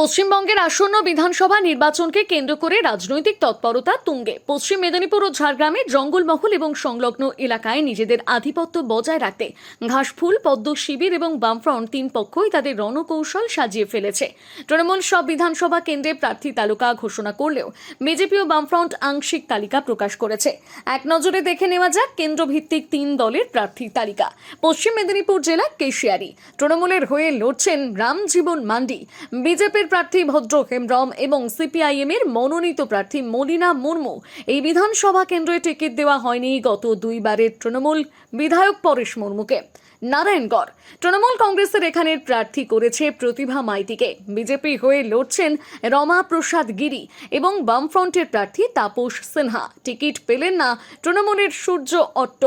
পশ্চিমবঙ্গের আসন্ন বিধানসভা নির্বাচনকে কেন্দ্র করে রাজনৈতিক তৎপরতা তুঙ্গে। পশ্চিম মেদিনীপুর ও ঝাড়গ্রামে জঙ্গলমহল এবং সংলগ্ন এলাকায় নিজেদের আধিপত্য বজায় রাখতে ঘাসফুল, পদ্ম শিবির এবং বামফ্রন্ট তিন পক্ষই তাদের রণকৌশল সাজিয়ে ফেলেছে। তৃণমূল সব বিধানসভা কেন্দ্রে প্রার্থী তালিকা ঘোষণা করলেও বিজেপি ও বামফ্রন্ট আংশিক তালিকা প্রকাশ করেছে। এক নজরে দেখে নেওয়া যাক কেন্দ্রভিত্তিক তিন দলের প্রার্থী তালিকা। পশ্চিম মেদিনীপুর জেলা কেশিয়ারি, তৃণমূলের হয়ে লড়ছেন রামজীবন মান্ডি, বিজেপির প্রার্থী ভদ্র হেমব্রম এবং সিপিআইএম এর মনোনীত প্রার্থী মলিনা মুর্মু। এই বিধানসভা কেন্দ্রে টিকিট দেওয়া হয়নি গত দুইবারের তৃণমূল বিধায়ক পরেশ মুর্মুকে। নারায়ণগড়, তৃণমূল কংগ্রেসের এখানের প্রার্থী করেছে প্রতিভা মাইতিকে, বিজেপি হয়ে লড়ছেন রমা প্রসাদ গিরি এবং বামফ্রন্টের প্রার্থী তাপস সিনহা। টিকিট পেলেন না তৃণমূলের সূর্য অট্ট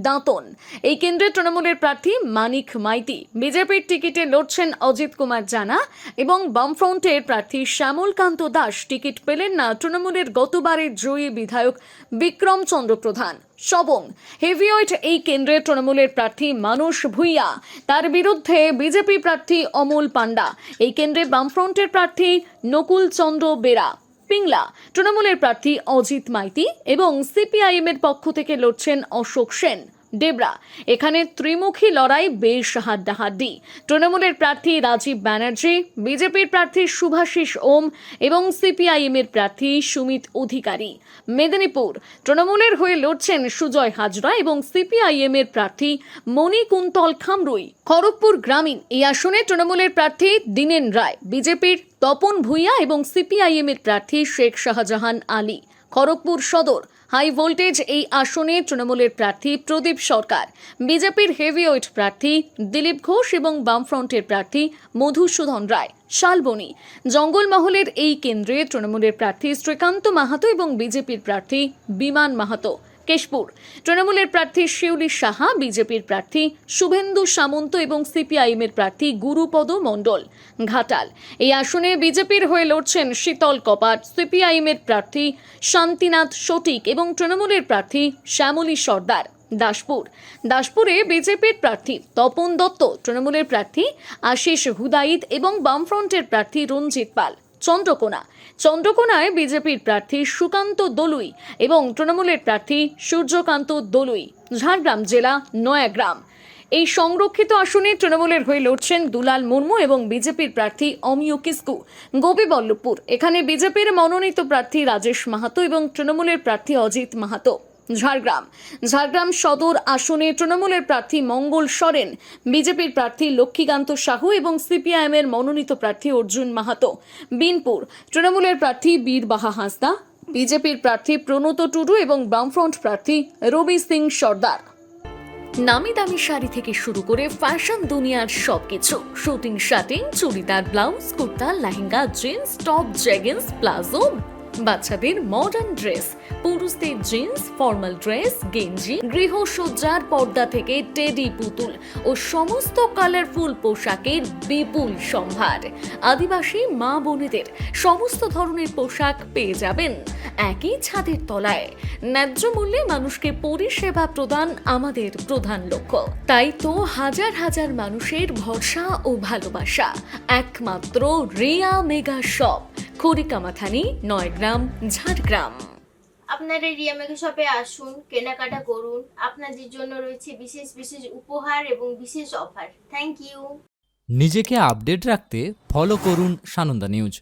দাঁতন। এই কেন্দ্রে তৃণমূলের প্রার্থী মানিক মাইতি, বিজেপির টিকিটে লড়ছেন অজিত কুমার জানা এবং বামফ্রন্টের প্রার্থী শ্যামলকান্ত দাস। টিকিট পেলেন না তৃণমূলের গতবারের জয়ী বিধায়ক বিক্রম চন্দ্র প্রধান। সবং, হেভিওয়েট এই কেন্দ্রে তৃণমূলের প্রার্থী মানস ভুইয়া, তার বিরুদ্ধে বিজেপি প্রার্থী অমল পান্ডা। এই কেন্দ্রে বামফ্রন্টের প্রার্থী নকুল চন্দ্র বেরা। পিংলা, তৃণমূলের প্রার্থী অজিত মাইতি এবং সিপিআইএম এর পক্ষ থেকে লড়ছেন অশোক সেন। ডেবরা, এখানে ত্রিমুখী লড়াই বেশ হাড্ডাহাড্ডি। তৃণমূলের প্রার্থী রাজীব ব্যানার্জি, বিজেপির প্রার্থী শুভাশিস ওম এবং সিপিআইএম এর প্রার্থী সুমিত অধিকারী। মেদিনীপুর, তৃণমূলের হয়ে লড়ছেন সুজয় হাজরা এবং সিপিআইএম এর প্রার্থী মণিকুন্তল খামরুই। খড়গপুর গ্রামীণ, এই আসনে তৃণমূলের প্রার্থী দিনেন রায়, বিজেপির তপন ভুইয়া এবং সিপিআইএম এর প্রার্থী শেখ শাহজাহান আলী। খড়গপুর সদর, হাই ভোল্টেজ এই আসনে তৃণমূলের প্রার্থী প্রদীপ সরকার, বিজেপির হেভিওয়েট প্রার্থী দিলীপ ঘোষ এবং বামফ্রন্টের প্রার্থী মধুসূদন রায়। শালবনী, জঙ্গলমহলের এই কেন্দ্রে তৃণমূলের প্রার্থী শ্রীকান্ত মাহাতো এবং বিজেপির প্রার্থী বিমান মাহাতো। কেশপুর, তৃণমূলের প্রার্থী শিউলি সাহা, বিজেপির প্রার্থী শুভেন্দু সামন্ত এবং সিপিআইএম এর প্রার্থী গুরুপদ মণ্ডল। ঘাটাল, এই আসনে বিজেপির হয়ে লড়ছেন শীতল কপাট, সিপিআইএম এর প্রার্থী শান্তিনাথ সঠিক এবং তৃণমূলের প্রার্থী শ্যামলী সর্দার। দাসপুরে বিজেপির প্রার্থী তপন দত্ত, তৃণমূলের প্রার্থী আশিস হুদাইদ এবং বামফ্রন্টের প্রার্থী রঞ্জিত পাল। চন্দ্রকোনায় বিজেপির প্রার্থী সুকান্ত দলুই এবং তৃণমূলের প্রার্থী সূর্যকান্ত দলুই। ঝাড়গ্রাম জেলা নয়াগ্রাম, এই সংরক্ষিত আসনে তৃণমূলের হয়ে লড়ছেন দুলাল মুর্মু এবং বিজেপির প্রার্থী অমিয় কিস্কু। গোপীবল্লভপুর, এখানে বিজেপির মনোনীত প্রার্থী রাজেশ মাহাতো এবং তৃণমূলের প্রার্থী অজিত মাহাতো। ঝাড়গ্রাম সদর আসনে তৃণমূলের প্রার্থী মঙ্গল সরেন, বিজেপির প্রার্থী লক্ষ্মীকান্ত সাহু এবং সিপিআইএম এর মনোনীত প্রার্থী অর্জুন মাহাতো। বিনপুর, তৃণমূলের প্রার্থী বীরবাহা হাঁসদা, বিজেপির প্রার্থী প্রণত টুডু এবং বামফ্রন্ট প্রার্থী রবি সিং সর্দার। নামি দামি শাড়ি থেকে শুরু করে ফ্যাশন দুনিয়ার সবকিছু, suiting shirting, churidar, blouse, kurta, lehenga, jeans, top, jeggings, palazzo, বাচ্চাদের মডার্ন ড্রেস, পুরুষদের জিন্স, ফর্মাল ড্রেস, গেঞ্জি, গৃহসজ্জার পর্দা থেকে টেডি পুতুল ও সমস্ত কালারফুল পোশাকের বিপুল সম্ভার। আদিবাসী মা বোনেদের সমস্ত ধরনের পোশাক পেয়ে যাবেন একই ছাদের তলায়। ন্যায্য মূল্যে মানুষকে পরিষেবা প্রদান আমাদের প্রধান লক্ষ্য। তাই তো হাজার হাজার মানুষের ভরসা ও ভালোবাসা একমাত্র রিয়া মেগা শপ, খড়িকামাথানি, নয়গ্রাম, ঝাড়গ্রাম। আপনারা রিয়া মেগা শপে আসুন, কেনাকাটা করুন। আপনাদের জন্য রয়েছে বিশেষ বিশেষ উপহার এবং বিশেষ অফার। Thank you. নিজেকে আপডেট রাখতে ফলো করুন সানন্দা নিউজ।